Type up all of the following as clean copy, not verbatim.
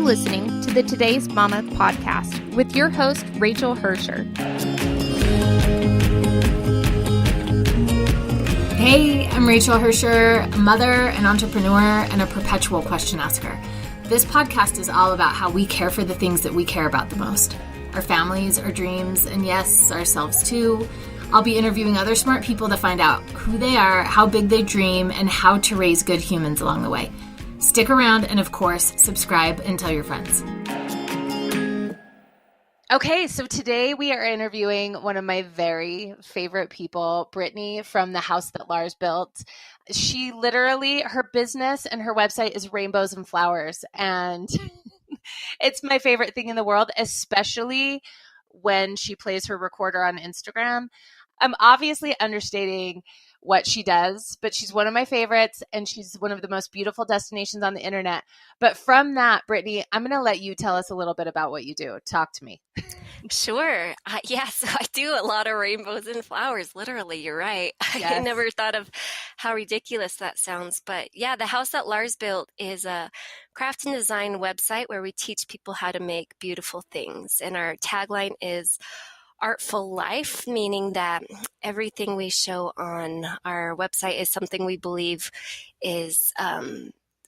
listening to the Today's Mama podcast with your host, Rachel Hersher. Hey, I'm Rachel Hersher, a mother, an entrepreneur, and a perpetual question asker. This podcast is all about how we care for the things that we care about the most. Our families, our dreams, and yes, ourselves too. I'll be interviewing other smart people to find out who they are, how big they dream, and how to raise good humans along the way. Stick around and, of course, subscribe and tell your friends. Okay, so today we are interviewing one of my very favorite people, Brittany from the House That Lars Built. She literally, her business and her website is rainbows and flowers, and it's my favorite thing in the world, especially when she plays her recorder on Instagram. I'm obviously understating what she does, but she's one of my favorites, and she's one of the most beautiful destinations on the internet. But from that, Brittany, I'm going to let you tell us a little bit about what you do. Talk to me. Sure. So I do a lot of rainbows and flowers. Literally, you're right. Yes. I never thought of how ridiculous that sounds. But yeah, the House That Lars Built is a craft and design website where we teach people how to make beautiful things. And our tagline is artful life, meaning that everything we show on our website is something we believe is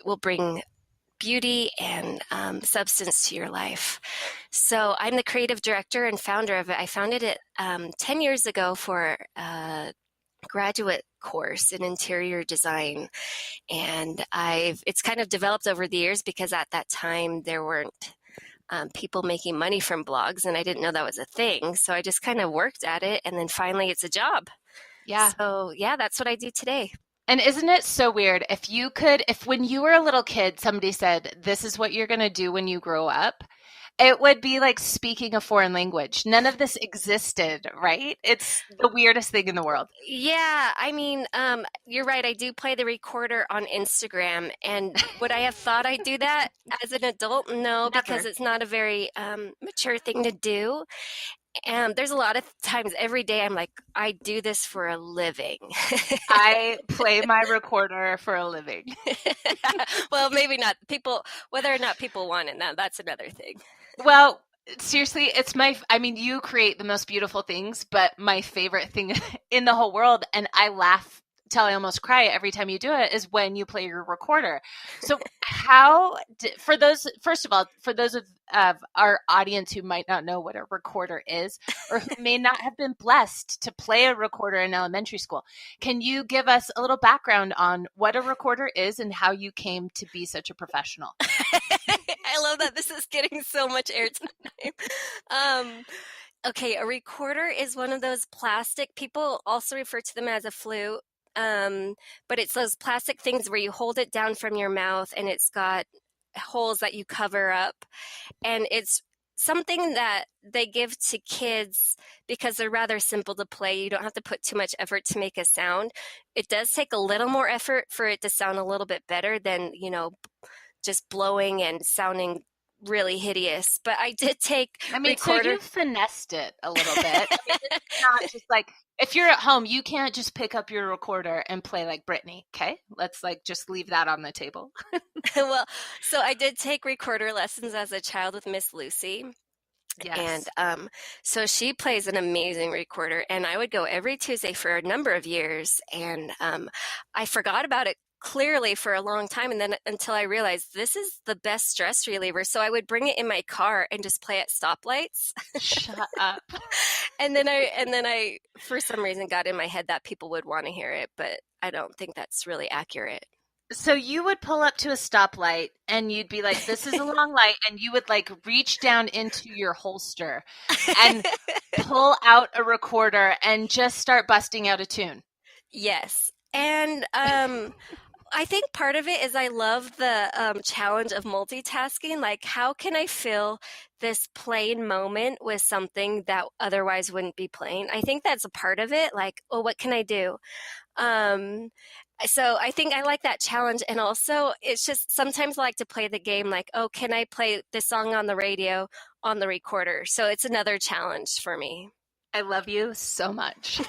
will bring beauty and substance to your life. So I'm the creative director and founder of it. I founded it 10 years ago for a graduate course in interior design. And it's kind of developed over the years because at that time there weren't people making money from blogs, and I didn't know that was a thing. So I just kind of worked at it, and then finally it's a job. Yeah. So yeah, that's what I do today. And isn't it so weird? If when you were a little kid, somebody said, this is what you're going to do when you grow up, it would be like speaking a foreign language. None of this existed, right? It's the weirdest thing in the world. Yeah, I mean, you're right. I do play the recorder on Instagram. And would I have thought I'd do that as an adult? No, Never. because it's not a very mature thing to do. And there's a lot of times every day I'm like, I do this for a living. I play my recorder for a living. Well, maybe not. Whether or not people want it, that's another thing. Well, seriously, you create the most beautiful things, but my favorite thing in the whole world, and I laugh till I almost cry every time you do it, is when you play your recorder. So for those of our audience who might not know what a recorder is, or who may not have been blessed to play a recorder in elementary school, can you give us a little background on what a recorder is and how you came to be such a professional? I love that this is getting so much airtime. Okay, a recorder is one of those plastic, people also refer to them as a flute, but it's those plastic things where you hold it down from your mouth and it's got holes that you cover up. And it's something that they give to kids because they're rather simple to play. You don't have to put too much effort to make a sound. It does take a little more effort for it to sound a little bit better than, just blowing and sounding really hideous. But I did take recorder. So you finessed it a little bit. It's not just like, if you're at home, you can't just pick up your recorder and play like Brittany. Okay, let's just leave that on the table. Well, so I did take recorder lessons as a child with Miss Lucy. Yes. And so she plays an amazing recorder, and I would go every Tuesday for a number of years, and I forgot about it clearly for a long time, and then until I realized this is the best stress reliever. So I would bring it in my car and just play at stoplights. Shut up. And then I for some reason got in my head that people would want to hear it, but I don't think that's really accurate. So you would pull up to a stoplight and you'd be like, this is a long light, and you would reach down into your holster and pull out a recorder and just start busting out a tune. Yes. And I think part of it is I love the challenge of multitasking. Like, how can I fill this plain moment with something that otherwise wouldn't be plain? I think that's a part of it. Like, oh, what can I do? So I think I like that challenge. And also, it's just sometimes I like to play the game like, oh, can I play this song on the radio on the recorder? So it's another challenge for me. I love you so much.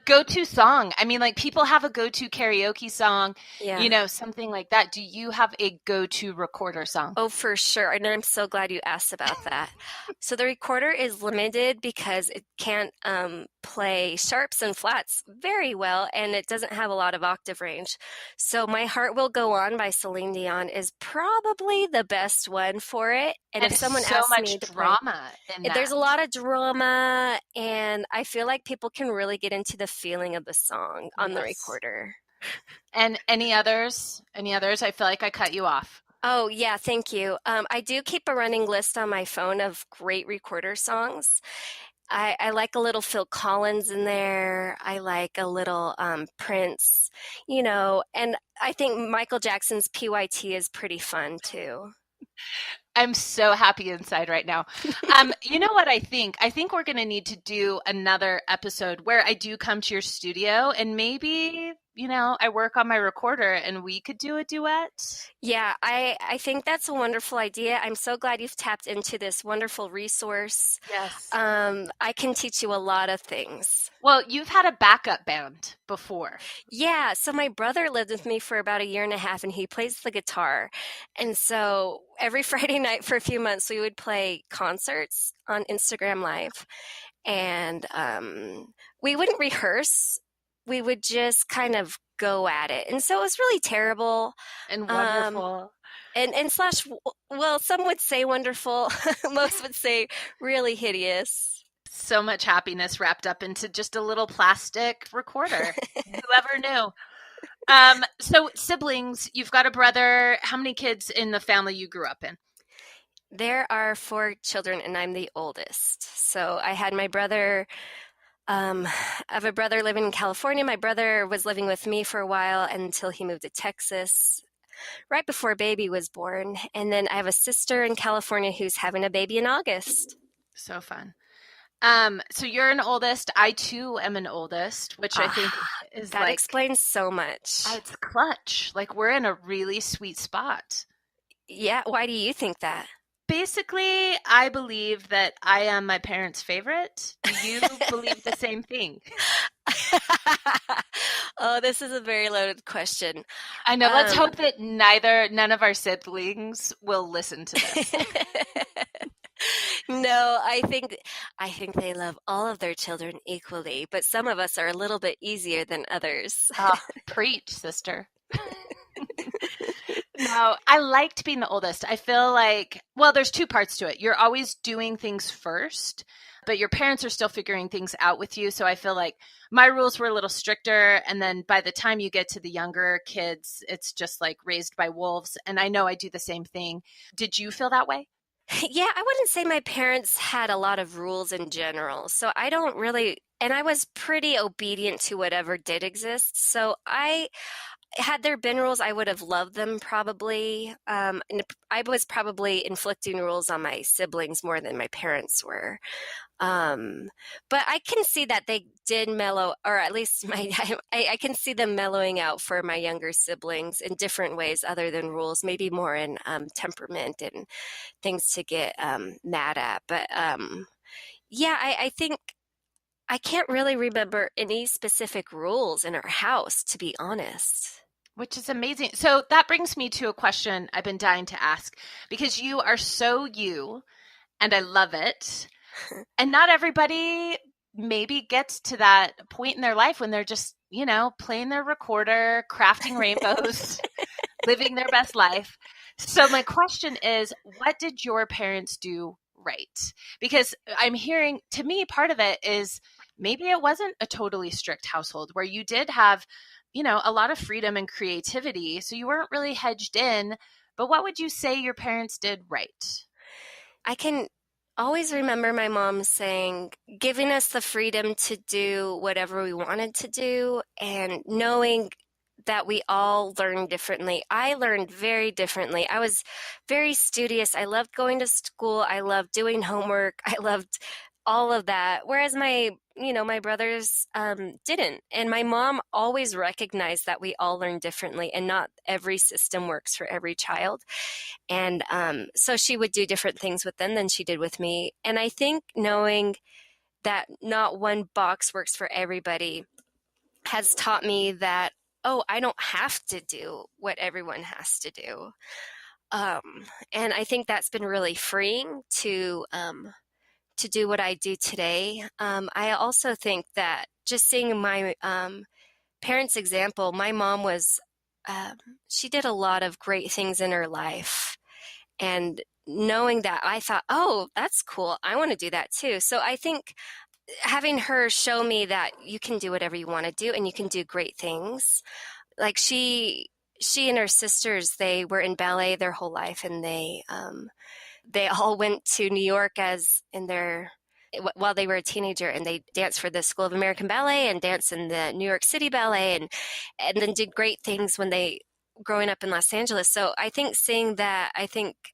Go-to song. I mean, like people have a go-to karaoke song, Yeah. something like that. Do you have a go-to recorder song? Oh, for sure. And I'm so glad you asked about that. So the recorder is limited because it can't play sharps and flats very well, and it doesn't have a lot of octave range. So My Heart Will Go On by Celine Dion is probably the best one for it. And if And someone so asks me much to play, drama in there's a that. lot of drama, and I feel like people can really get into the feeling of the song on the Yes. recorder. And any others? Any others? I feel like I cut you off. Oh, yeah, thank you. I do keep a running list on my phone of great recorder songs. I like a little Phil Collins in there. I like a little Prince, and I think Michael Jackson's PYT is pretty fun too. I'm so happy inside right now. You know what I think? I think we're going to need to do another episode where I do come to your studio and maybe, I work on my recorder and we could do a duet. Yeah, I think that's a wonderful idea. I'm so glad you've tapped into this wonderful resource. Yes. I can teach you a lot of things. Well, you've had a backup band before. Yeah, so my brother lived with me for about a year and a half, and he plays the guitar. And so every Friday night for a few months, we would play concerts on Instagram Live. And we wouldn't rehearse. We would just kind of go at it. And so it was really terrible. And wonderful. And slash, well, some would say wonderful. Most would say really hideous. So much happiness wrapped up into just a little plastic recorder. Whoever knew? So siblings, you've got a brother. How many kids in the family you grew up in? There are 4 children, and I'm the oldest. So I had my brother. I have a brother living in California. My brother was living with me for a while until he moved to Texas right before baby was born. And then I have a sister in California who's having a baby in August. So fun. So you're an oldest. I too am an oldest, which I think is that explains so much. It's clutch. Like we're in a really sweet spot. Yeah. Why do you think that? Basically, I believe that I am my parents' favorite. Do you believe the same thing? Oh, this is a very loaded question. I know. Let's hope that none of our siblings will listen to this. No, I think they love all of their children equally, but some of us are a little bit easier than others. Preach, sister. No, I liked being the oldest. I feel like, well, there's 2 parts to it. You're always doing things first, but your parents are still figuring things out with you. So I feel like my rules were a little stricter. And then by the time you get to the younger kids, it's just like raised by wolves. And I know I do the same thing. Did you feel that way? Yeah, I wouldn't say my parents had a lot of rules in general. So I don't really, and I was pretty obedient to whatever did exist. So had there been rules, I would have loved them probably. And I was probably inflicting rules on my siblings more than my parents were. But I can see that they did mellow, or at least I can see them mellowing out for my younger siblings in different ways other than rules, maybe more in temperament and things to get mad at. But yeah, I think I can't really remember any specific rules in our house, to be honest. Which is amazing. So that brings me to a question I've been dying to ask, because you are so you, and I love it. And not everybody maybe gets to that point in their life when they're just, playing their recorder, crafting rainbows, living their best life. So my question is, what did your parents do right? Because I'm hearing, to me, part of it is maybe it wasn't a totally strict household where you did have a lot of freedom and creativity. So you weren't really hedged in, but what would you say your parents did right? I can always remember my mom saying, giving us the freedom to do whatever we wanted to do and knowing that we all learn differently. I learned very differently. I was very studious. I loved going to school. I loved doing homework. I loved all of that. Whereas my brothers didn't. And my mom always recognized that we all learn differently and not every system works for every child. And so she would do different things with them than she did with me. And I think knowing that not one box works for everybody has taught me that, oh, I don't have to do what everyone has to do. And I think that's been really freeing to do what I do today. I also think that just seeing my parents' example, my mom was, she did a lot of great things in her life. And knowing that, I thought, oh, that's cool. I want to do that too. So I think having her show me that you can do whatever you want to do and you can do great things. Like she and her sisters, they were in ballet their whole life, and they all went to New York while they were a teenager, and they danced for the School of American Ballet and danced in the New York City Ballet, and then did great things when they growing up in Los Angeles. So I think seeing that,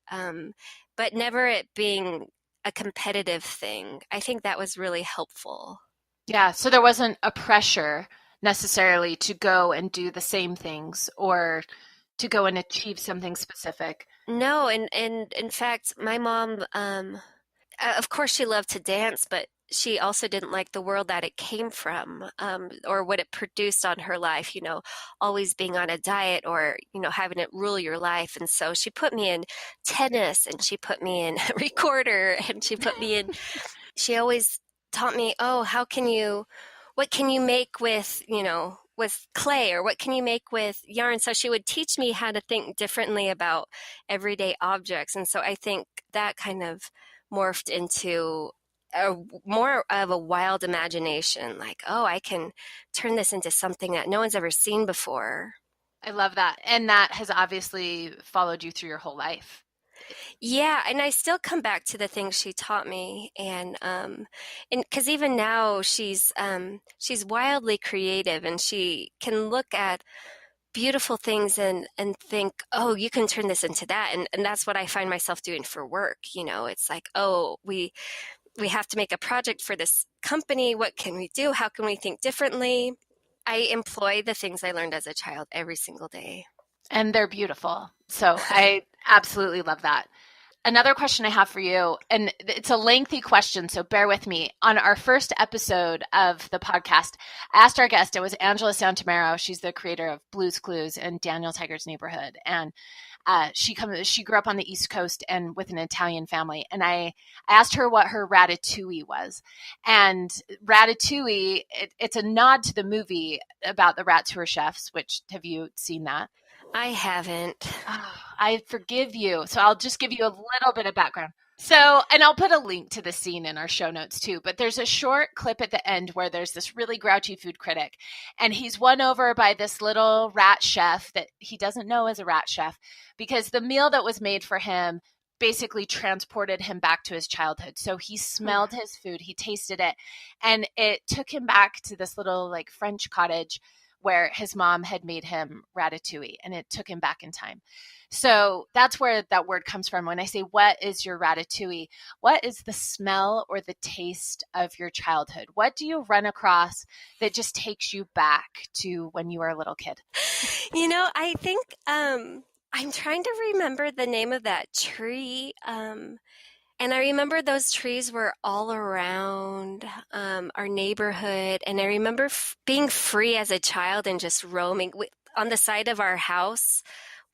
but never it being a competitive thing, I think that was really helpful. Yeah. So there wasn't a pressure necessarily to go and do the same things or to go and achieve something specific. No. And in fact, my mom, of course she loved to dance, but she also didn't like the world that it came from, or what it produced on her life, always being on a diet or, having it rule your life. And so she put me in tennis, and she put me in recorder, and she always taught me, oh, what can you make with clay, or what can you make with yarn? So she would teach me how to think differently about everyday objects. And so I think that kind of morphed into more of a wild imagination, like, oh, I can turn this into something that no one's ever seen before. I love that. And that has obviously followed you through your whole life. Yeah, and I still come back to the things she taught me, and because even now she's wildly creative, and she can look at beautiful things and think, oh, you can turn this into that, and that's what I find myself doing for work. It's like, oh, we have to make a project for this company. What can we do? How can we think differently? I employ the things I learned as a child every single day. And they're beautiful. So I absolutely love that. Another question I have for you, and it's a lengthy question, so bear with me. On our first episode of the podcast, I asked our guest, it was Angela Santamero. She's the creator of Blue's Clues and Daniel Tiger's Neighborhood. And she grew up on the East Coast and with an Italian family. And I asked her what her Ratatouille was. And Ratatouille, it's a nod to the movie about the rats who are chefs, which, have you seen that? I haven't. Oh, I forgive you. So I'll just give you a little bit of background. So, and I'll put a link to the scene in our show notes too, but there's a short clip at the end where there's this really grouchy food critic, and he's won over by this little rat chef that he doesn't know is a rat chef, because the meal that was made for him basically transported him back to his childhood. So he smelled his food, he tasted it, and it took him back to this little like French cottage where his mom had made him ratatouille, and it took him back in time. So that's where that word comes from. When I say, what is your ratatouille? What is the smell or the taste of your childhood? What do you run across that just takes you back to when you were a little kid? I think I'm trying to remember the name of that tree. And I remember those trees were all around our neighborhood. And I remember being free as a child and just roaming. On the side of our house,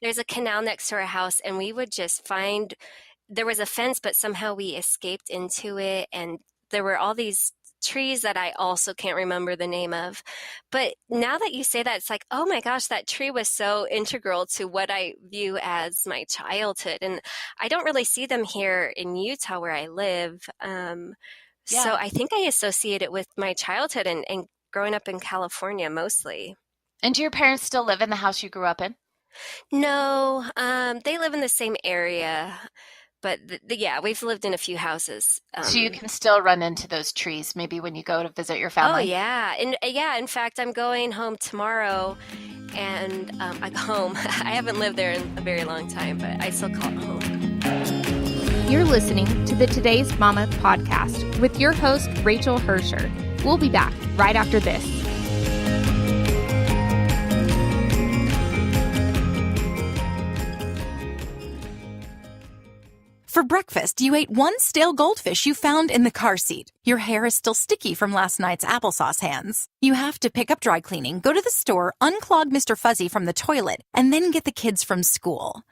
there's a canal next to our house, and we would just there was a fence, but somehow we escaped into it. And there were all these trees that I also can't remember the name of. But now that you say that, it's like, oh my gosh, that tree was so integral to what I view as my childhood. And I don't really see them here in Utah where I live. So I think I associate it with my childhood and growing up in California mostly. And do your parents still live in the house you grew up in? No, they live in the same area. But we've lived in a few houses. So you can still run into those trees maybe when you go to visit your family? Oh, yeah. And in fact, I'm going home tomorrow, and I go home. I haven't lived there in a very long time, but I still call it home. You're listening to the Today's Mama podcast with your host, Rachel Hersher. We'll be back right after this. For breakfast, you ate one stale goldfish you found in the car seat. Your hair is still sticky from last night's applesauce hands. You have to pick up dry cleaning, go to the store, unclog Mr. Fuzzy from the toilet, and then get the kids from school.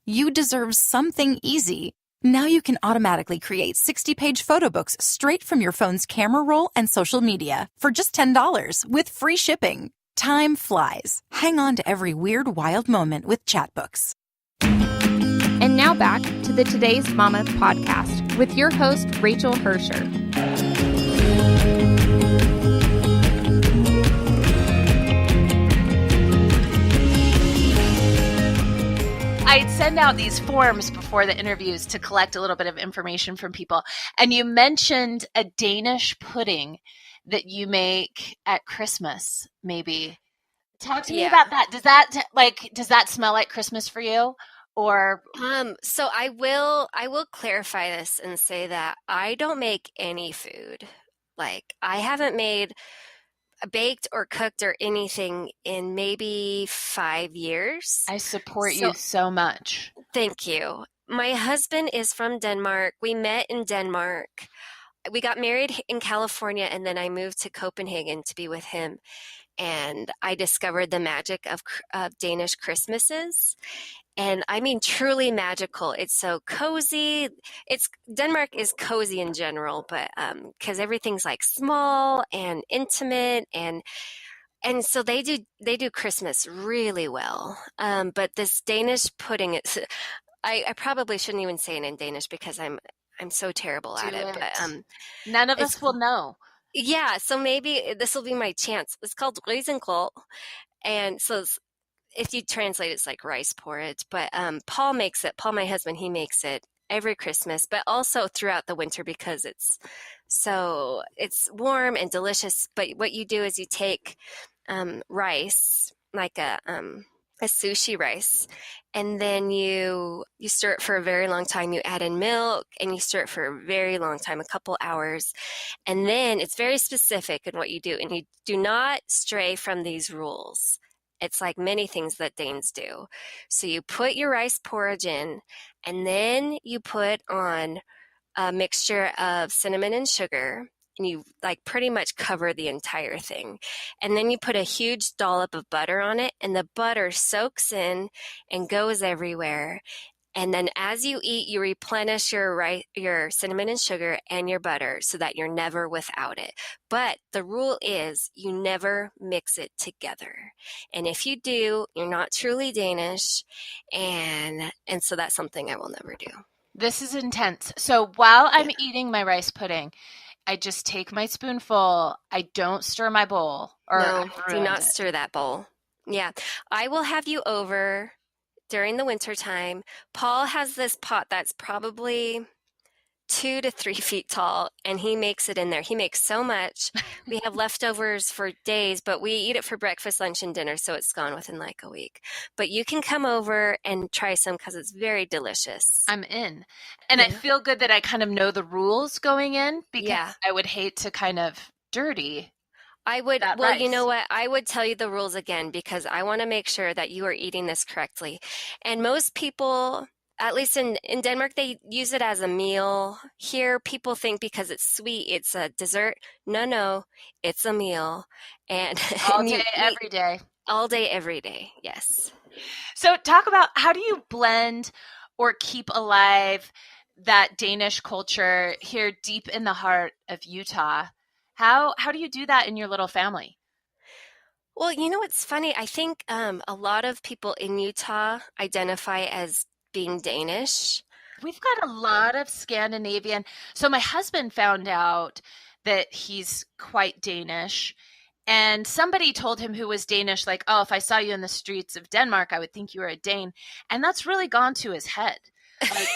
You deserve something easy. Now you can automatically create 60-page photo books straight from your phone's camera roll and social media for just $10 with free shipping. Time flies. Hang on to every weird, wild moment with Chatbooks. And now back to the Today's Mama podcast with your host, Rachel Hersher. I'd send out these forms before the interviews to collect a little bit of information from people. And you mentioned a Danish pudding that you make at Christmas, maybe. Talk to me about that. Does that smell like Christmas for you? Or so I will clarify this and say that I don't make any food. Like, I haven't made baked or cooked or anything in maybe 5 years. I support you so much. Thank you. My husband is from Denmark. We met in Denmark. We got married in California, and then I moved to Copenhagen to be with him. And I discovered the magic of Danish Christmases. And I mean, truly magical. It's so cozy. Denmark is cozy in general, but because everything's like small and intimate, and so they do Christmas really well. But this Danish pudding, I probably shouldn't even say it in Danish because I'm so terrible at it. But none of us will know. Yeah, so maybe this will be my chance. It's called risengrød, and so if you translate, it's like rice porridge. But Paul makes it. Paul, my husband, he makes it every Christmas, but also throughout the winter because it's warm and delicious. But what you do is you take rice, like a sushi rice, and then you stir it for a very long time. You add in milk and you stir it for a very long time, a couple hours. And then it's very specific in what you do. And you do not stray from these rules. It's like many things that Danes do. So you put your rice porridge in, and then you put on a mixture of cinnamon and sugar, and you like pretty much cover the entire thing. And then you put a huge dollop of butter on it, and the butter soaks in and goes everywhere. And then as you eat, you replenish your cinnamon and sugar and your butter so that you're never without it. But the rule is you never mix it together. And if you do, you're not truly Danish. And so that's something I will never do. This is intense. So while I'm eating my rice pudding, I just take my spoonful. I don't stir my bowl. No, do not stir that bowl. Yeah. I will have you over during the winter time. Paul has this pot that's probably 2 to 3 feet tall, and he makes it in there. He makes so much. We have leftovers for days, but we eat it for breakfast, lunch, and dinner, so it's gone within like a week. But you can come over and try some because it's very delicious. I'm in. And I feel good that I kind of know the rules going in because I would hate to kind of dirty rice. You know what? I would tell you the rules again because I want to make sure that you are eating this correctly. And most people, at least in Denmark, they use it as a meal. Here, people think because it's sweet, it's a dessert. No, it's a meal. And all day, every day. All day, every day, yes. So talk about how do you blend or keep alive that Danish culture here deep in the heart of Utah? How do you do that in your little family? Well, you know, it's funny. I think a lot of people in Utah identify as being Danish. We've got a lot of Scandinavian. So my husband found out that he's quite Danish. And somebody told him who was Danish, like, oh, if I saw you in the streets of Denmark, I would think you were a Dane. And that's really gone to his head. Like,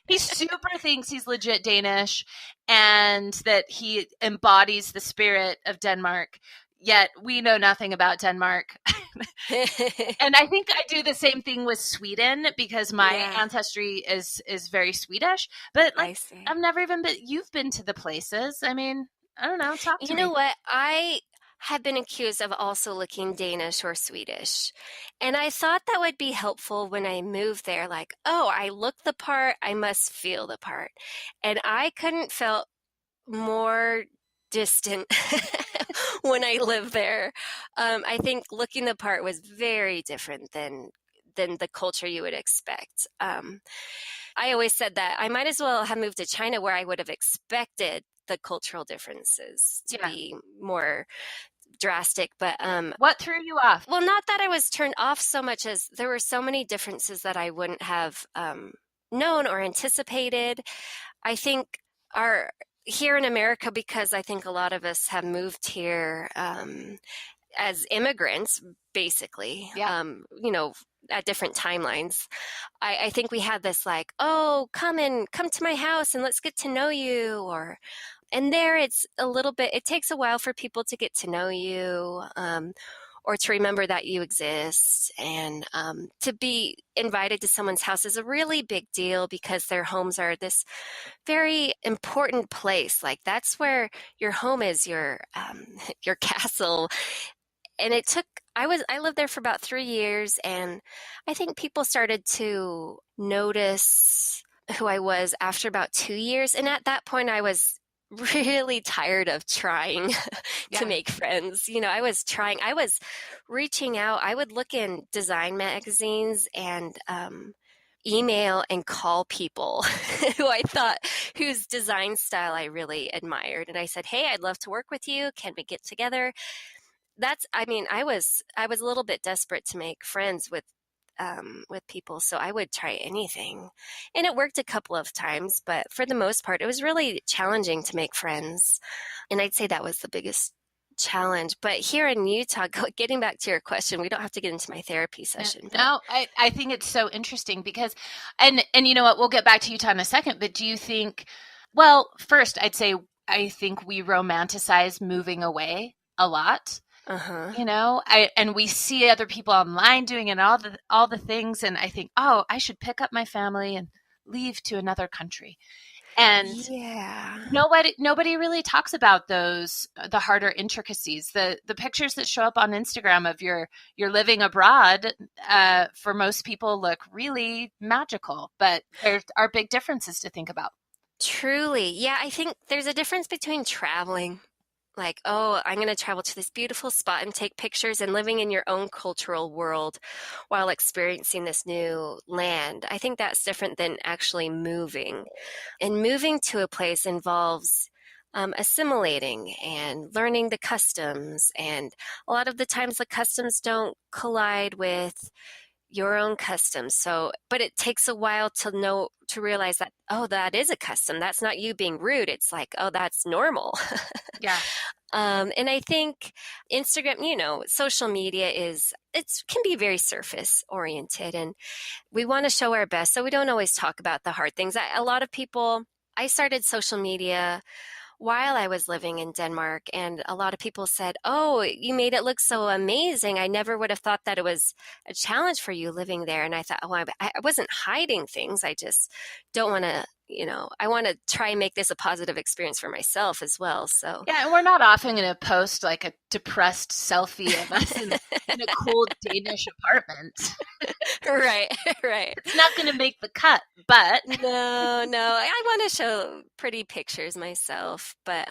he super thinks he's legit Danish and that he embodies the spirit of Denmark, yet we know nothing about Denmark. And I think I do the same thing with Sweden because my ancestry is very Swedish, but like I've never even been, you've been to the places. I mean, I don't know. Talk to me. You know what? have been accused of also looking Danish or Swedish. And I thought that would be helpful when I moved there. Like, oh, I look the part, I must feel the part. And I couldn't felt more distant when I lived there. I think looking the part was very different than the culture you would expect. I always said that I might as well have moved to China, where I would have expected the cultural differences to be more drastic. But what threw you off? Well, not that I was turned off so much as there were so many differences that I wouldn't have known or anticipated. I think here in America, because I think a lot of us have moved here as immigrants, basically, at different timelines. I think we had this like, oh, come to my house and let's get to know you. And there it's a little bit, it takes a while for people to get to know you, or to remember that you exist. And to be invited to someone's house is a really big deal, because their homes are this very important place. Like, that's where your home is, your castle. And I lived there for about 3 years, and I think people started to notice who I was after about 2 years. And at that point, I was really tired of trying to make friends. I was reaching out. I would look in design magazines and email and call people whose design style I really admired. And I said, hey, I'd love to work with you. Can we get together? I was a little bit desperate to make friends with people, so I would try anything. And it worked a couple of times, but for the most part, it was really challenging to make friends. And I'd say that was the biggest challenge. But here in Utah, getting back to your question, we don't have to get into my therapy session. No, I think it's so interesting because, and you know what, we'll get back to Utah in a second, but do you think, well, first I'd say, I think we romanticize moving away a lot. And we see other people online doing it, all the things. And I think, oh, I should pick up my family and leave to another country. And nobody really talks about those, the harder intricacies, the pictures that show up on Instagram of your living abroad, for most people look really magical, but there are big differences to think about. Truly. Yeah. I think there's a difference between traveling, like, oh, I'm going to travel to this beautiful spot and take pictures, and living in your own cultural world while experiencing this new land. I think that's different than actually moving. And moving to a place involves assimilating and learning the customs. And a lot of the times the customs don't collide with your own customs. But it takes a while to realize that, oh, that is a custom. That's not you being rude. It's like, oh, that's normal. Yeah. And I think Instagram, social media can be very surface oriented, and we want to show our best. So we don't always talk about the hard things. I started social media while I was living in Denmark, and a lot of people said, oh, you made it look so amazing. I never would have thought that it was a challenge for you living there. And I thought, oh, I wasn't hiding things. I just don't want to, I want to try and make this a positive experience for myself as well. So yeah, and we're not often going to post like a depressed selfie of us in a cool Danish apartment. Right. It's not going to make the cut, but no, I want to show pretty pictures myself. But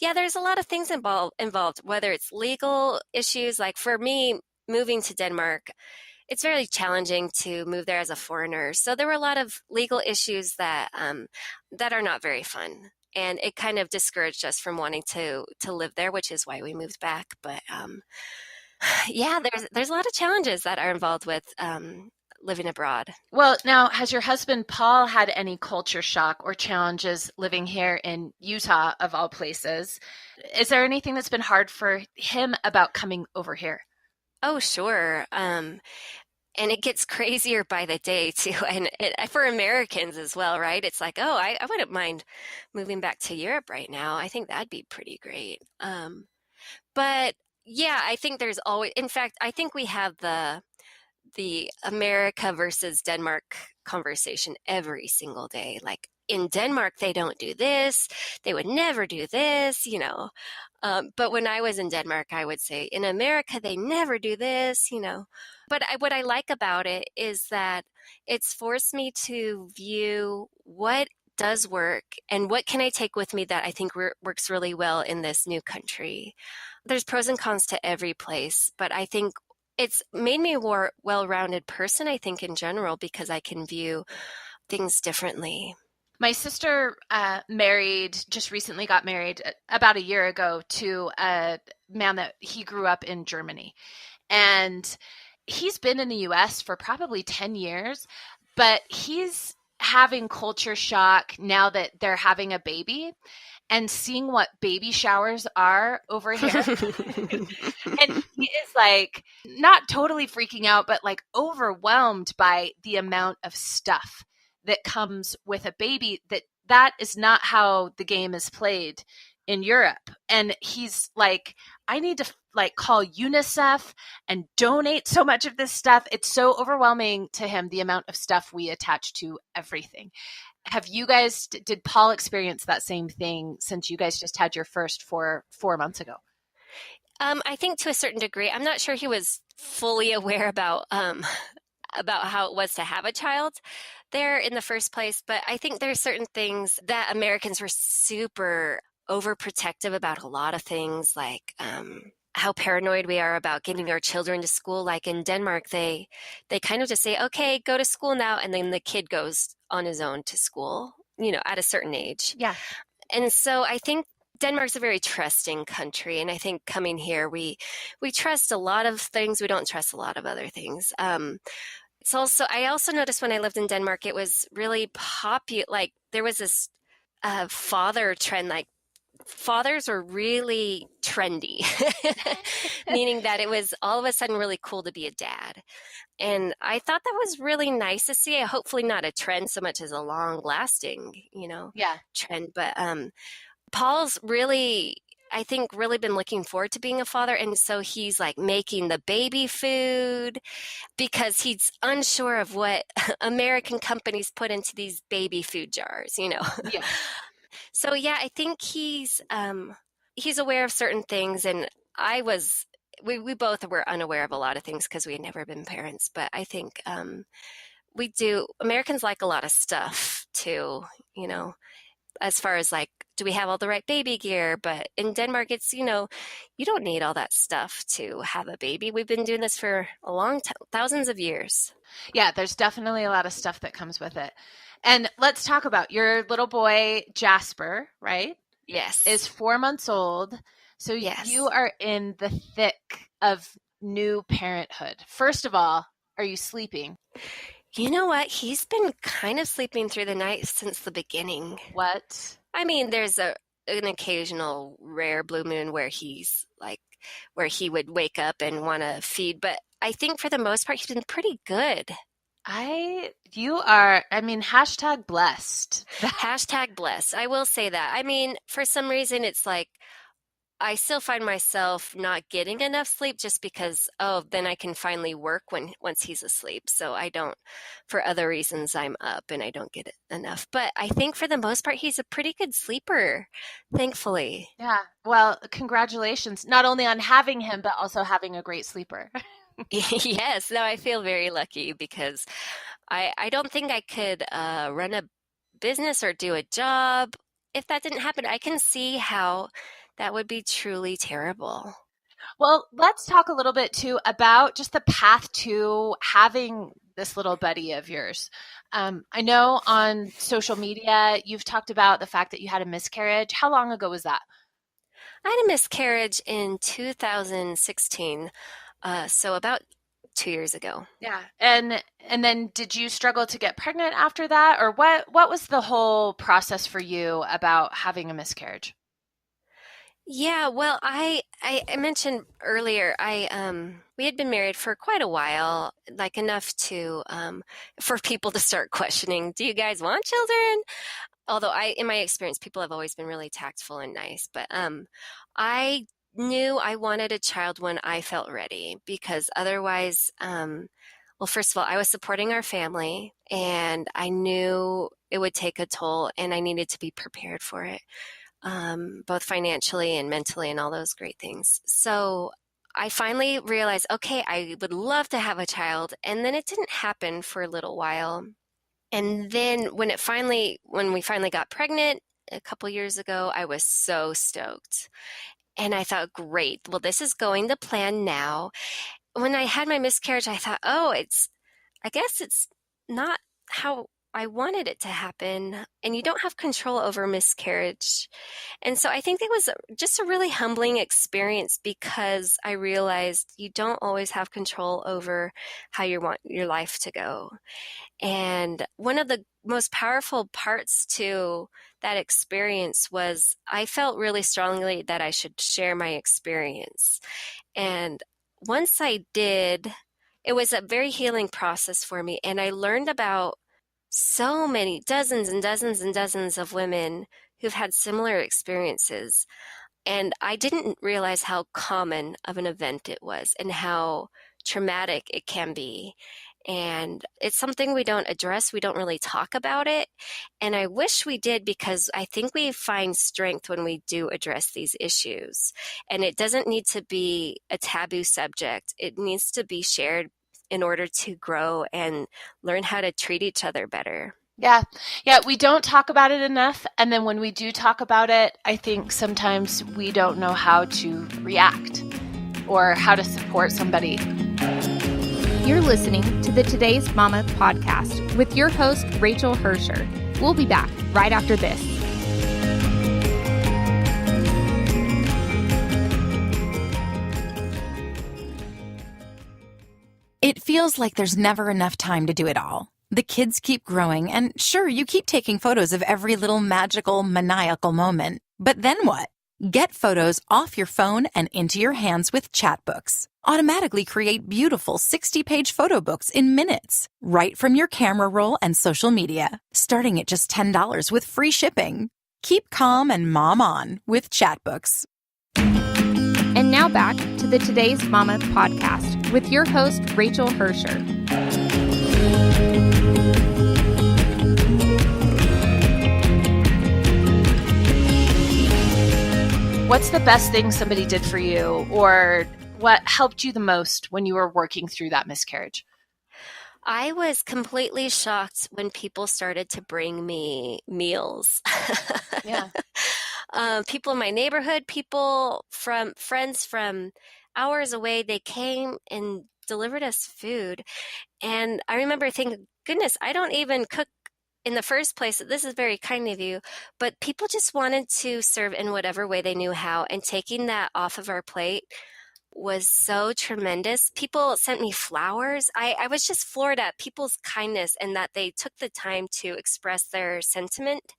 there's a lot of things involved, whether it's legal issues. Like for me, moving to Denmark, it's very challenging to move there as a foreigner. So there were a lot of legal issues that are not very fun. And it kind of discouraged us from wanting to live there, which is why we moved back. But there's a lot of challenges that are involved with living abroad. Well, now, has your husband, Paul, had any culture shock or challenges living here in Utah, of all places? Is there anything that's been hard for him about coming over here? Oh, sure. And it gets crazier by the day, too. And for Americans as well, right? It's like, oh, I wouldn't mind moving back to Europe right now. I think that'd be pretty great. But yeah, I think there's always, in fact, I think we have the America versus Denmark conversation every single day. Like in Denmark, they don't do this. They would never do this, you know. But when I was in Denmark, I would say, in America, they never do this, you know. But what I like about it is that it's forced me to view what does work and what can I take with me that I think works really well in this new country. There's pros and cons to every place, but I think it's made me a more well-rounded person, I think, in general, because I can view things differently. My sister just recently got married about a year ago to a man that he grew up in Germany. And he's been in the US for probably 10 years, but he's having culture shock now that they're having a baby and seeing what baby showers are over here. And he is like not totally freaking out, but like overwhelmed by the amount of stuff that comes with a baby. That is not how the game is played in Europe. And he's like, I need to like call UNICEF and donate so much of this stuff. It's so overwhelming to him, the amount of stuff we attach to everything. Have you guys, did Paul experience that same thing since you guys just had your first four months ago? I think to a certain degree. I'm not sure he was fully aware about how it was to have a child there in the first place, but I think there's certain things that Americans were super overprotective about, a lot of things, like how paranoid we are about getting our children to school. Like in Denmark, they kind of just say, okay, go to school now, and then the kid goes on his own to school, you know, at a certain age. Yeah. And so I think Denmark's a very trusting country, and I think coming here, we trust a lot of things. We don't trust a lot of other things. I also noticed when I lived in Denmark, it was really popular. Like there was this father trend, like fathers were really trendy, meaning that it was all of a sudden really cool to be a dad. And I thought that was really nice to see. Hopefully not a trend so much as a long lasting, you know, trend. But Paul's really, I think, really been looking forward to being a father. And so he's like making the baby food because he's unsure of what American companies put into these baby food jars, you know. Yeah. So yeah, I think he's aware of certain things, and we both were unaware of a lot of things because we had never been parents. But I think Americans like a lot of stuff too, you know, as far as like, do we have all the right baby gear? But in Denmark, it's, you know, you don't need all that stuff to have a baby. We've been doing this for a long time, thousands of years. Yeah, there's definitely a lot of stuff that comes with it. And let's talk about your little boy, Jasper, right? Yes. Is 4 months old. So yes. You are in the thick of new parenthood. First of all, are you sleeping? You know what? He's been kind of sleeping through the night since the beginning. What? I mean, there's an occasional rare blue moon where where he would wake up and want to feed. But I think for the most part, he's been pretty good. Hashtag blessed. Hashtag blessed. I will say that. I mean, for some reason, it's like, I still find myself not getting enough sleep just because, then I can finally work once he's asleep. So I don't, for other reasons, I'm up and I don't get enough. But I think for the most part, he's a pretty good sleeper, thankfully. Yeah. Well, congratulations, not only on having him, but also having a great sleeper. Yes. No, I feel very lucky because I don't think I could run a business or do a job if that didn't happen. I can see how that would be truly terrible. Well, let's talk a little bit too about just the path to having this little buddy of yours. I know on social media, you've talked about the fact that you had a miscarriage. How long ago was that? I had a miscarriage in 2016. So about 2 years ago. Yeah. And then did you struggle to get pregnant after that? Or what was the whole process for you about having a miscarriage? Yeah, well, I mentioned earlier, we had been married for quite a while, like enough to for people to start questioning, do you guys want children? Although in my experience, people have always been really tactful and nice, but I knew I wanted a child when I felt ready, because otherwise, Well, first of all, I was supporting our family, and I knew it would take a toll, and I needed to be prepared for it, both financially and mentally and all those great things. So I finally realized, okay, I would love to have a child. And then it didn't happen for a little while. And then when we finally got pregnant a couple years ago, I was so stoked. And I thought, great, well, this is going to plan now. When I had my miscarriage, I thought, I guess it's not how I wanted it to happen. And you don't have control over miscarriage. And so I think it was just a really humbling experience, because I realized you don't always have control over how you want your life to go. And one of the most powerful parts to that experience was I felt really strongly that I should share my experience. And once I did, it was a very healing process for me. And I learned about so many, dozens and dozens and dozens of women who've had similar experiences. And I didn't realize how common of an event it was and how traumatic it can be. And it's something we don't address. We don't really talk about it. And I wish we did, because I think we find strength when we do address these issues. And it doesn't need to be a taboo subject. It needs to be shared in order to grow and learn how to treat each other better. Yeah. Yeah. We don't talk about it enough. And then when we do talk about it, I think sometimes we don't know how to react or how to support somebody. You're listening to the Today's Mama podcast with your host, Rachel Hersher. We'll be back right after this. It feels like there's never enough time to do it all. The kids keep growing, and sure, you keep taking photos of every little magical, maniacal moment. But then what? Get photos off your phone and into your hands with Chatbooks. Automatically create beautiful 60-page photo books in minutes, right from your camera roll and social media, starting at just $10 with free shipping. Keep calm and mom on with Chatbooks. And now back to the Today's Mama podcast with your host, Rachel Hersher. What's the best thing somebody did for you, or what helped you the most when you were working through that miscarriage? I was completely shocked when people started to bring me meals. Yeah. People in my neighborhood, people from friends from hours away, they came and delivered us food. And I remember thinking, goodness, I don't even cook in the first place. This is very kind of you, but people just wanted to serve in whatever way they knew how. And taking that off of our plate was so tremendous. People sent me flowers. I was just floored at people's kindness and that they took the time to express their sentiment.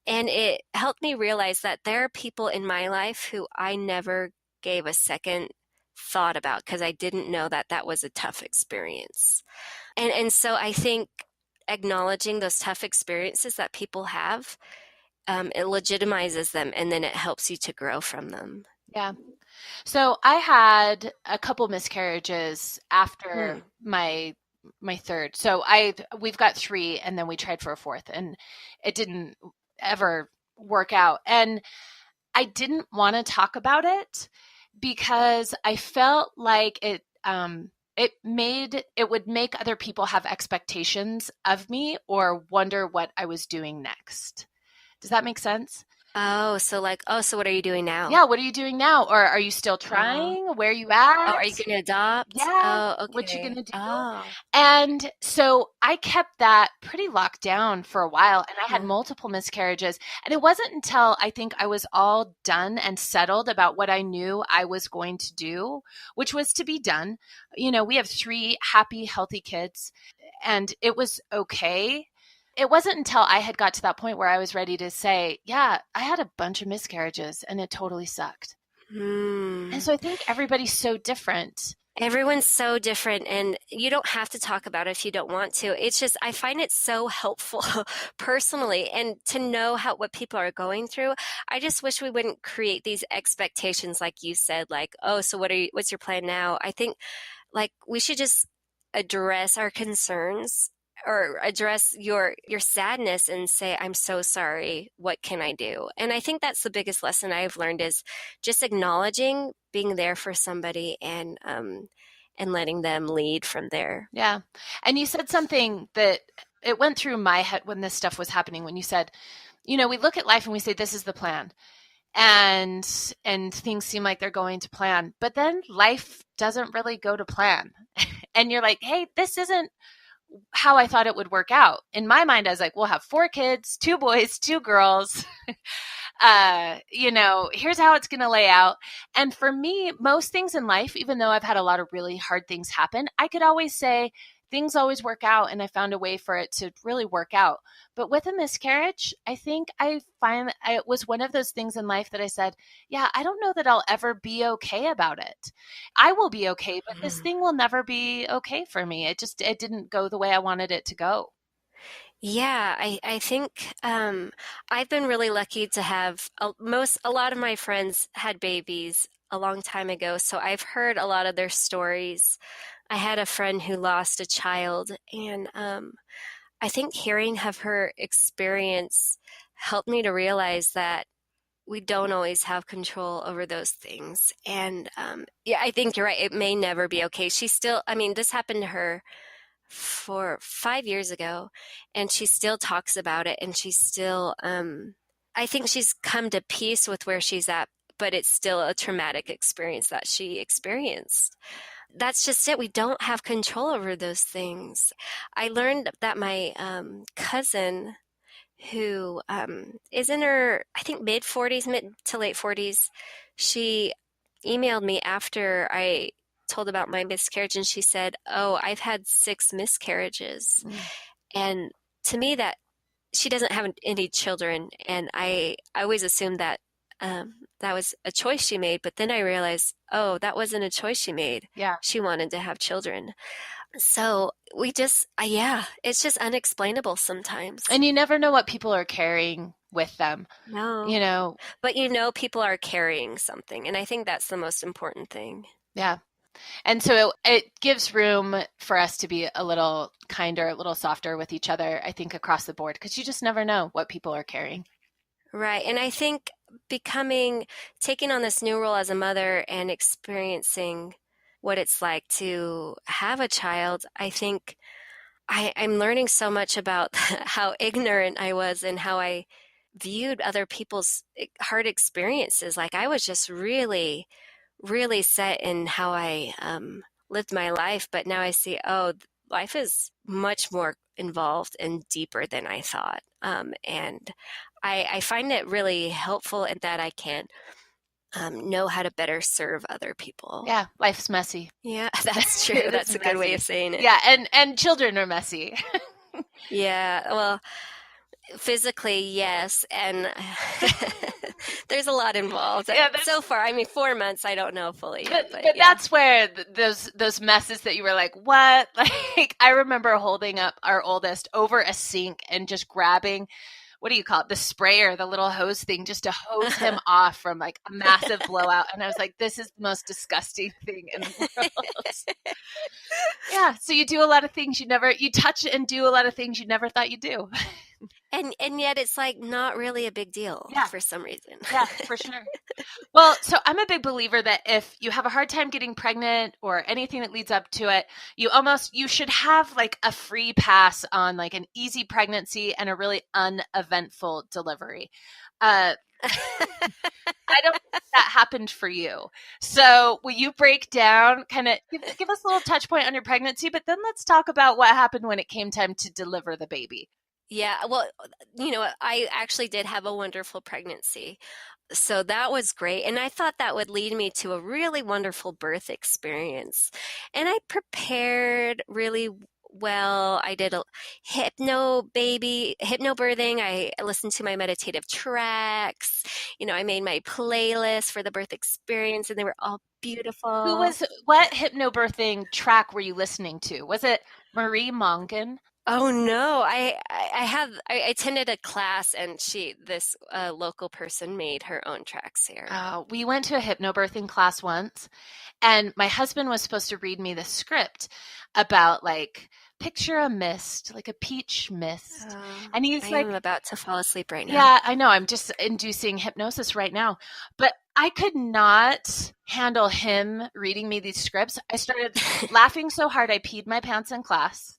And it helped me realize that there are people in my life who I never gave a second thought about, because I didn't know that that was a tough experience. And so I think acknowledging those tough experiences that people have, it legitimizes them, and then it helps you to grow from them. Yeah. So I had a couple miscarriages after my third. So we've got 3, and then we tried for a 4th, and it didn't ever work out. And I didn't want to talk about it because I felt like it would make other people have expectations of me or wonder what I was doing next. Does that make sense? So what are you doing now? Yeah, what are you doing now? Or are you still trying? Where are you at? Oh, are you going to adopt? Yeah. Oh, okay. What you going to do? Oh. And so I kept that pretty locked down for a while, and I had multiple miscarriages. And it wasn't until I think I was all done and settled about what I knew I was going to do, which was to be done. You know, we have 3 happy, healthy kids, and it was okay. It wasn't until I had got to that point where I was ready to say, yeah, I had a bunch of miscarriages and it totally sucked. And so I think everybody's so different. Everyone's so different, and you don't have to talk about it if you don't want to. It's just, I find it so helpful personally, and to know what people are going through. I just wish we wouldn't create these expectations, like you said, like, oh, so what's your plan now? I think like we should just address our concerns or address your sadness and say, I'm so sorry. What can I do? And I think that's the biggest lesson I've learned is just acknowledging, being there for somebody and letting them lead from there. Yeah. And you said something that it went through my head when this stuff was happening, when you said, we look at life and we say, this is the plan. And things seem like they're going to plan, but then life doesn't really go to plan. And you're like, hey, this isn't how I thought it would work out. In my mind, I was like, we'll have 4 kids, 2 boys, 2 girls. Here's how it's going to lay out. And for me, most things in life, even though I've had a lot of really hard things happen, I could always say things always work out, and I found a way for it to really work out. But with a miscarriage, I think it was one of those things in life that I said, yeah, I don't know that I'll ever be okay about it. I will be okay, but this thing will never be okay for me. It didn't go the way I wanted it to go. Yeah, I think I've been really lucky to have a lot of my friends had babies a long time ago, so I've heard a lot of their stories. I had a friend who lost a child, and I think hearing of her experience helped me to realize that we don't always have control over those things. And yeah, I think you're right. It may never be okay. This happened to her for 5 years ago, and she still talks about it, and she's still, I think she's come to peace with where she's at, but it's still a traumatic experience that she experienced. That's just it. We don't have control over those things. I learned that my cousin, who is in her, I think, mid to late 40s, she emailed me after I told about my miscarriage, and she said, oh, I've had 6 miscarriages. And to me, that she doesn't have any children, and I always assumed that that was a choice she made, but then I realized, oh, that wasn't a choice she made. Yeah. She wanted to have children. So it's just unexplainable sometimes. And you never know what people are carrying with them. No. But people are carrying something, and I think that's the most important thing. Yeah. And so it gives room for us to be a little kinder, a little softer with each other, I think, across the board, because you just never know what people are carrying. Right. And I think taking on this new role as a mother and experiencing what it's like to have a child, I think I'm learning so much about how ignorant I was and how I viewed other people's hard experiences. Like I was just really, really set in how I lived my life. But now I see, life is much more involved and deeper than I thought. And I find it really helpful in that I can know how to better serve other people. Yeah, life's messy. Yeah, that's true. That's a good way of saying it. Yeah, and children are messy. Yeah, well, physically, yes, and there's a lot involved. Yeah, so far, 4 months, I don't know fully yet. But yeah. That's where those messes that you were like, what? Like, I remember holding up our oldest over a sink and just grabbing, what do you call it? The sprayer, the little hose thing, just to hose him off from like a massive blowout. And I was like, this is the most disgusting thing in the world. Yeah. So you do a lot of things you touch and do a lot of things you never thought you'd do. And yet it's like not really a big deal for some reason. Yeah, for sure. Well, so I'm a big believer that if you have a hard time getting pregnant or anything that leads up to it, you should have like a free pass on like an easy pregnancy and a really uneventful delivery. I don't think that happened for you. So will you break down, kind of give us a little touch point on your pregnancy, but then let's talk about what happened when it came time to deliver the baby. Yeah, well, I actually did have a wonderful pregnancy. So that was great. And I thought that would lead me to a really wonderful birth experience. And I prepared really well. I did a hypnobirthing. I listened to my meditative tracks. I made my playlist for the birth experience, and they were all beautiful. What hypnobirthing track were you listening to? Was it Marie Mongan? Oh no, I attended a class and this local person made her own tracks here. We went to a hypnobirthing class once, and my husband was supposed to read me the script about like picture a mist, like a peach mist. And he's I am about to fall asleep right now. Yeah, I know. I'm just inducing hypnosis right now. But I could not handle him reading me these scripts. I started laughing so hard I peed my pants in class.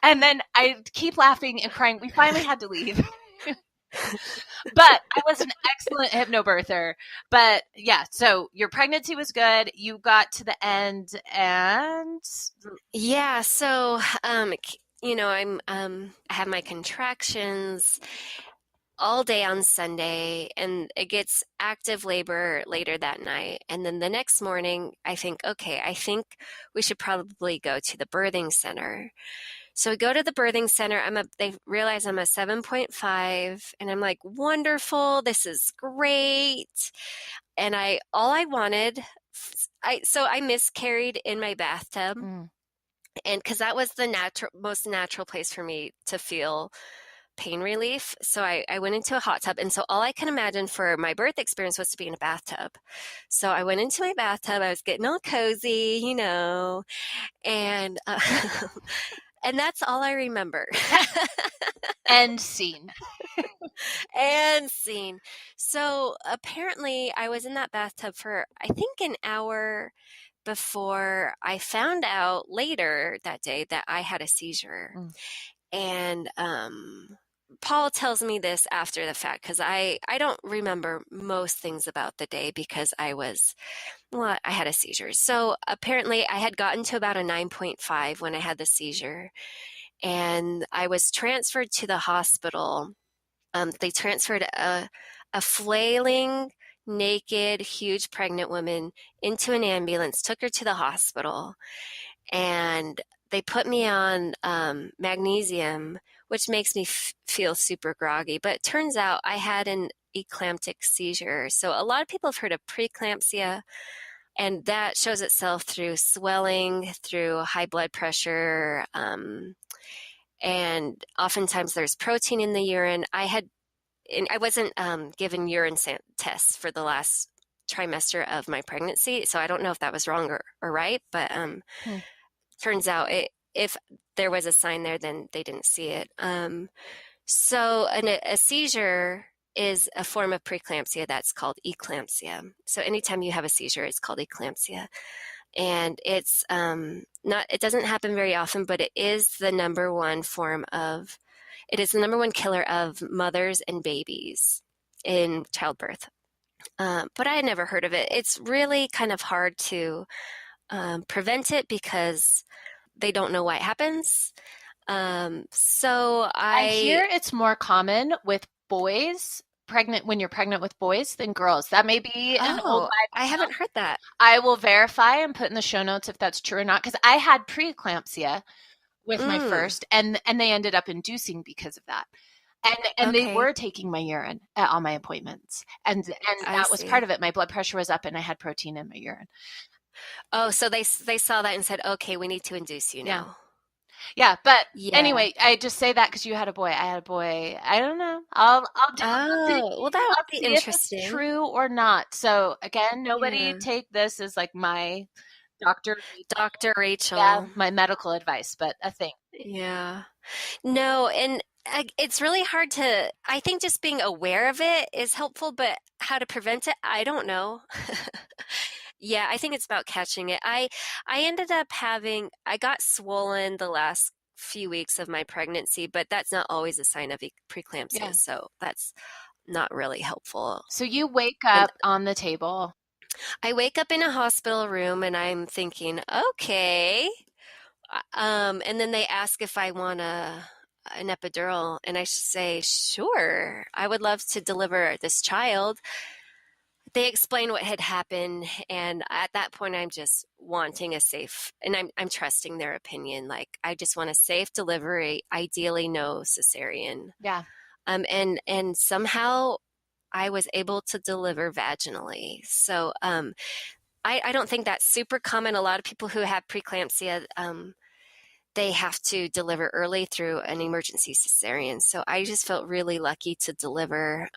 And then I keep laughing and crying. We finally had to leave. But I was an excellent hypnobirther. But yeah, so your pregnancy was good. You got to the end and Yeah, so I have my contractions all day on Sunday, and it gets active labor later that night. And then the next morning, I think we should probably go to the birthing center. So we go to the birthing center. They realize I'm a 7.5, and I'm like, wonderful, this is great. And I miscarried in my bathtub. And because that was the most natural place for me to feel pain relief. So I went into a hot tub. And so all I can imagine for my birth experience was to be in a bathtub. So I went into my bathtub. I was getting all cozy, and and that's all I remember. End scene. End scene. So apparently I was in that bathtub for, I think, an hour before I found out later that day that I had a seizure. And Paul tells me this after the fact, because I don't remember most things about the day because I had a seizure. So apparently I had gotten to about a 9.5 when I had the seizure, and I was transferred to the hospital. They transferred a flailing, naked, huge pregnant woman into an ambulance, took her to the hospital, and they put me on magnesium, which makes me feel super groggy. But it turns out I had an eclamptic seizure. So a lot of people have heard of preeclampsia, and that shows itself through swelling, through high blood pressure, and oftentimes there's protein in the urine. I wasn't given urine tests for the last trimester of my pregnancy, so I don't know if that was wrong or right, but turns out if there was a sign there, then they didn't see it. So a seizure is a form of preeclampsia that's called eclampsia. So anytime you have a seizure, it's called eclampsia. And it's it doesn't happen very often, but it is the number one killer of mothers and babies in childbirth. But I had never heard of it. It's really kind of hard to prevent it because they don't know why it happens. So I hear it's more common with boys when you're pregnant with boys than girls. That may be an old lie. I haven't heard that. I will verify and put in the show notes if that's true or not, because I had preeclampsia with my first, and they ended up inducing because of that. And they were taking my urine at all my appointments, and that was part of it. My blood pressure was up, and I had protein in my urine. Oh, so they saw that and said, okay, we need to induce you now. Yeah, but anyway, I just say that because you had a boy. I had a boy. I don't know. I'll well, that would be interesting. If it's true or not. So again, nobody take this as like my Dr. Rachel. Yeah, my medical advice, but a thing. Yeah. No, and it's really hard to, I think just being aware of it is helpful, but how to prevent it, I don't know. Yeah, I think it's about catching it. I ended up I got swollen the last few weeks of my pregnancy, but that's not always a sign of preeclampsia. So that's not really helpful. So you wake up on the table. I wake up in a hospital room and I'm thinking, okay. And then they ask if I want an epidural, and I say, sure, I would love to deliver this child. They explain what had happened, and at that point, I'm just wanting a safe, and I'm trusting their opinion. Like, I just want a safe delivery, ideally no cesarean. Yeah. And somehow I was able to deliver vaginally. So I don't think that's super common. A lot of people who have preeclampsia, they have to deliver early through an emergency cesarean. So I just felt really lucky to deliver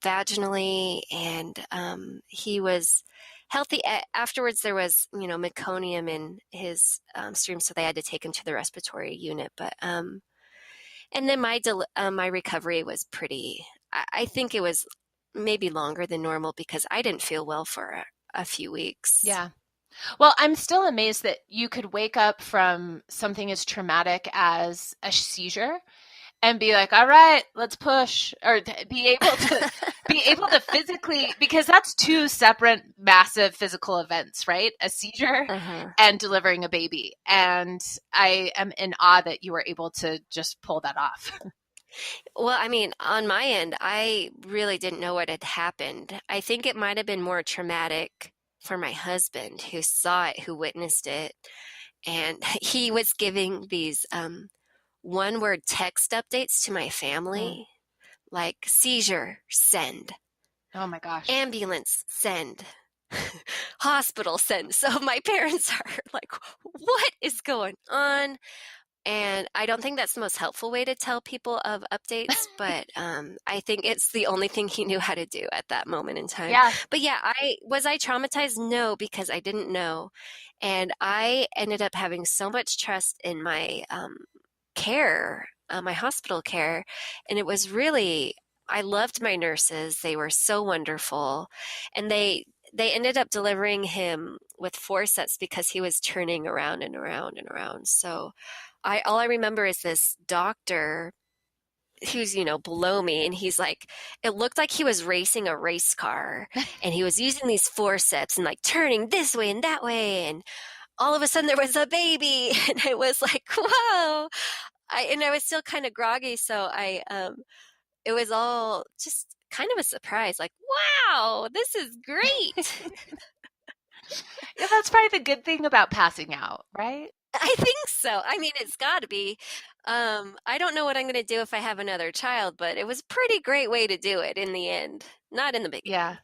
vaginally, and he was healthy. Afterwards, there was, meconium in his stream, so they had to take him to the respiratory unit. But and then my recovery was pretty. I think it was maybe longer than normal because I didn't feel well for a few weeks. Yeah. Well, I'm still amazed that you could wake up from something as traumatic as a seizure and be like, all right, let's push, or be able to physically, because that's two separate massive physical events, right? A seizure and delivering a baby. And I am in awe that you were able to just pull that off. Well, I mean, on my end, I really didn't know what had happened. I think it might have been more traumatic for my husband, who saw it, who witnessed it. And he was giving these one-word text updates to my family, like seizure, send. Oh my gosh. Ambulance, send. Hospital, send. So my parents are like, what is going on? And I don't think that's the most helpful way to tell people of updates, but I think it's the only thing he knew how to do at that moment in time. Yeah. But yeah, was I traumatized? No, because I didn't know. And I ended up having so much trust in my care, my hospital care. And it was really, I loved my nurses. They were so wonderful. And they ended up delivering him with forceps because he was turning around and around and around. So all I remember is this doctor who's, below me, and he's like, it looked like he was racing a race car, and he was using these forceps and like turning this way and that way, and all of a sudden there was a baby, and I was like, whoa. I was still kind of groggy, so it was all just kind of a surprise, like, wow, this is great. Yeah, that's probably the good thing about passing out, right? I think so. I mean, it's got to be. I don't know what I'm going to do if I have another child, but it was a pretty great way to do it in the end. Not in the beginning. Yeah.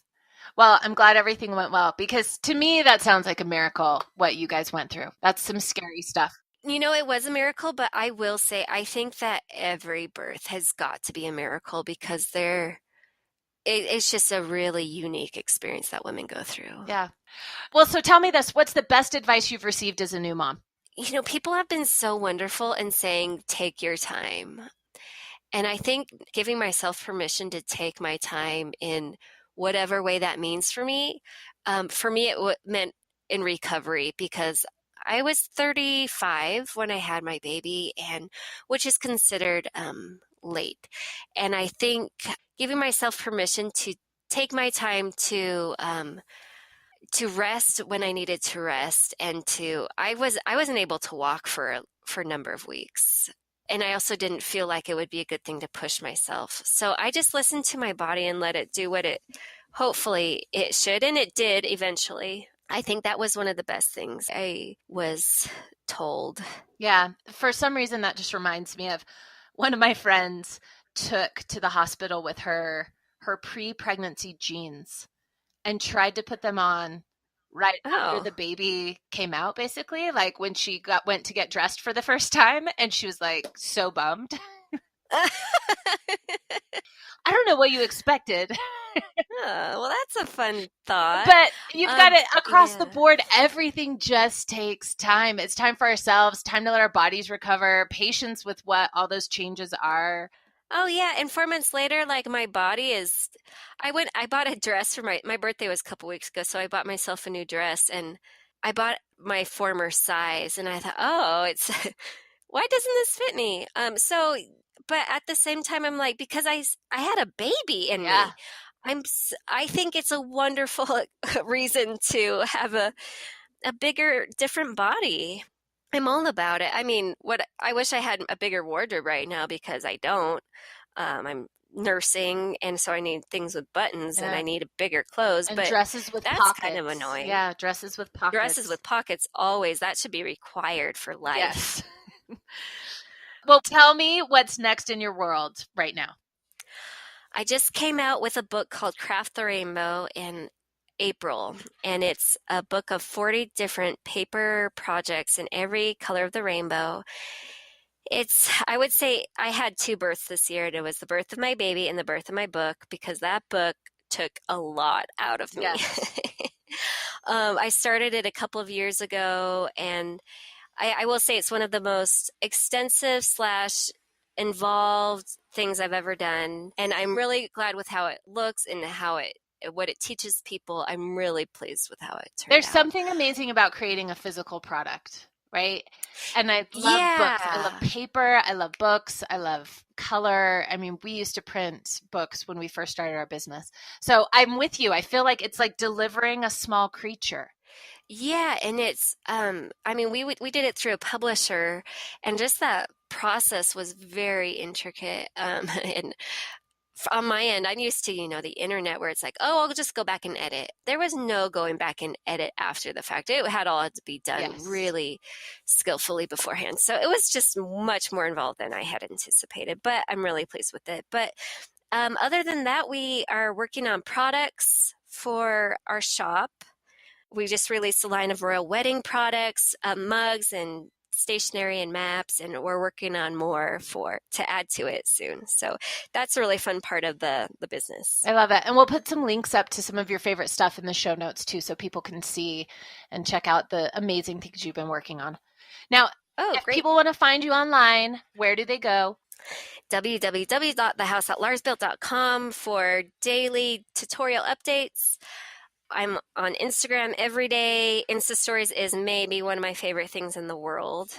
Well, I'm glad everything went well, because to me, that sounds like a miracle, what you guys went through. That's some scary stuff. It was a miracle, but I will say, I think that every birth has got to be a miracle because it's just a really unique experience that women go through. Yeah. Well, so tell me this, what's the best advice you've received as a new mom? People have been so wonderful in saying, take your time. And I think giving myself permission to take my time in whatever way that means for me it meant in recovery, because I was 35 when I had my baby, and which is considered late. And I think giving myself permission to take my time to rest when I needed to rest, and I wasn't able to walk for a number of weeks. And I also didn't feel like it would be a good thing to push myself. So I just listened to my body and let it do what hopefully it should. And it did eventually. I think that was one of the best things I was told. Yeah. For some reason, that just reminds me of one of my friends took to the hospital with her pre-pregnancy jeans and tried to put them on right after the baby came out, basically, like when she went to get dressed for the first time, and she was like so bummed. I don't know what you expected. Well, that's a fun thought. But you've got it across the board. Everything just takes time. It's time for ourselves, time to let our bodies recover, patience with what all those changes are. Oh yeah, and 4 months later, like my body is, I bought a dress for my birthday was a couple weeks ago, so I bought myself a new dress, and I bought my former size, and I thought, oh, it's, why doesn't this fit me? But at the same time, I'm like, because I had a baby in me, I think it's a wonderful reason to have a bigger, different body. I'm all about it. I mean, I wish I had a bigger wardrobe right now, because I don't. I'm nursing, and so I need things with buttons, and I need bigger clothes. And but dresses with that's pockets. Kind of annoying. Yeah, dresses with pockets. Dresses with pockets, always. That should be required for life. Yes. Well, tell me what's next in your world right now. I just came out with a book called Craft the Rainbow, and April, and it's a book of 40 different paper projects in every color of the rainbow. I would say I had 2 births this year, and it was the birth of my baby and the birth of my book, because that book took a lot out of me. Yes. I started it a couple of years ago, and I will say it's one of the most extensive / involved things I've ever done. And I'm really glad with how it looks and what it teaches people. I'm really pleased with how it turned out. There's something amazing about creating a physical product, right? And I love books. I love paper. I love books. I love color. I mean, we used to print books when we first started our business. So I'm with you. I feel like it's like delivering a small creature. Yeah, and it's, we did it through a publisher, and just that process was very intricate. And on my end, I'm used to, the internet where it's like, oh, I'll just go back and edit. There was no going back and edit after the fact. It had all to be done really skillfully beforehand. So it was just much more involved than I had anticipated, but I'm really pleased with it. But other than that, we are working on products for our shop. We just released a line of royal wedding products, mugs and stationery and maps, and we're working on more to add to it soon. So that's a really fun part of the business. I love it. And we'll put some links up to some of your favorite stuff in the show notes too, so people can see and check out the amazing things you've been working on. Now, if people want to find you online, where do they go? www.thehousethatlarsbuilt.com for daily tutorial updates. I'm on Instagram every day. Insta stories is maybe one of my favorite things in the world.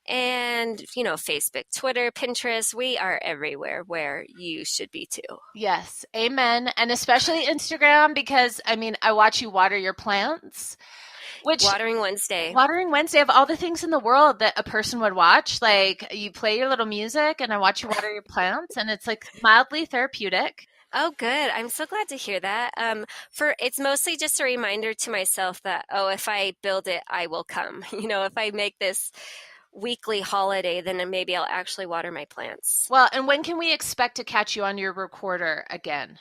And, Facebook, Twitter, Pinterest, we are everywhere where you should be too. Yes. Amen. And especially Instagram, because I watch you water your plants. Watering Wednesday of all the things in the world that a person would watch. Like, you play your little music and I watch you water your plants, and it's like mildly therapeutic. Oh, good. I'm so glad to hear that. It's mostly just a reminder to myself that, if I build it, I will come. If I make this weekly holiday, then maybe I'll actually water my plants. Well, and when can we expect to catch you on your recorder again?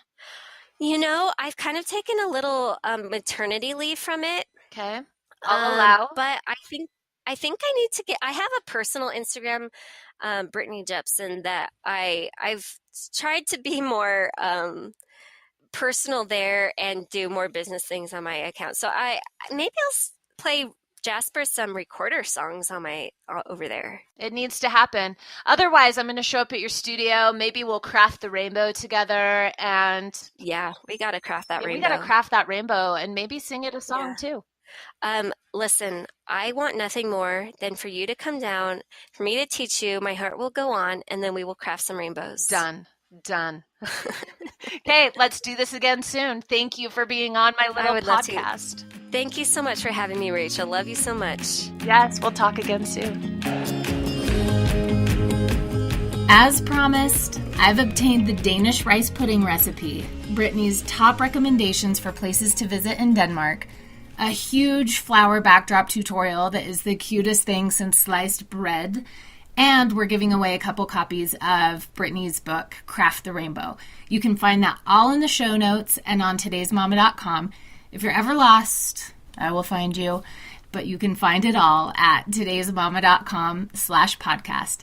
I've kind of taken a little maternity leave from it. Okay. I'll allow. But I think I need to I have a personal Instagram, Brittany Jepsen, that I've tried to be more personal there and do more business things on my account. So maybe I'll play Jasper some recorder songs on over there. It needs to happen. Otherwise, I'm going to show up at your studio. Maybe we'll craft the rainbow together, and yeah, we got to craft that rainbow. We got to craft that rainbow and maybe sing it a song too. Listen, I want nothing more than for you to come down, for me to teach you. My heart will go on, and then we will craft some rainbows. Done. Okay, let's do this again soon. Thank you for being on my little podcast. Thank you so much for having me, Rachel. Love you so much. Yes, we'll talk again soon. As promised, I've obtained the Danish rice pudding recipe, Brittany's top recommendations for places to visit in Denmark, a huge flower backdrop tutorial that is the cutest thing since sliced bread, and we're giving away a couple copies of Brittany's book, Craft the Rainbow. You can find that all in the show notes and on todaysmama.com. If you're ever lost, I will find you, but you can find it all at todaysmama.com/podcast.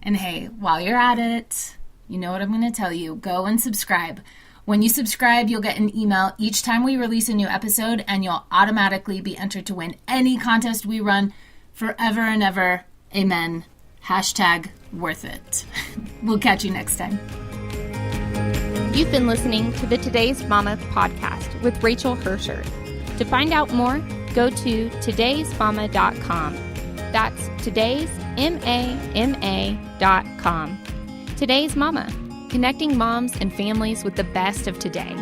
And hey, while you're at it, you know what I'm going to tell you. Go and subscribe. When you subscribe, you'll get an email each time we release a new episode, and you'll automatically be entered to win any contest we run forever and ever. Amen. #worth it. We'll catch you next time. You've been listening to the Today's Mama podcast with Rachel Hersher. To find out more, go to todaysmama.com. That's today's MAMA.com. Today's Mama, connecting moms and families with the best of today.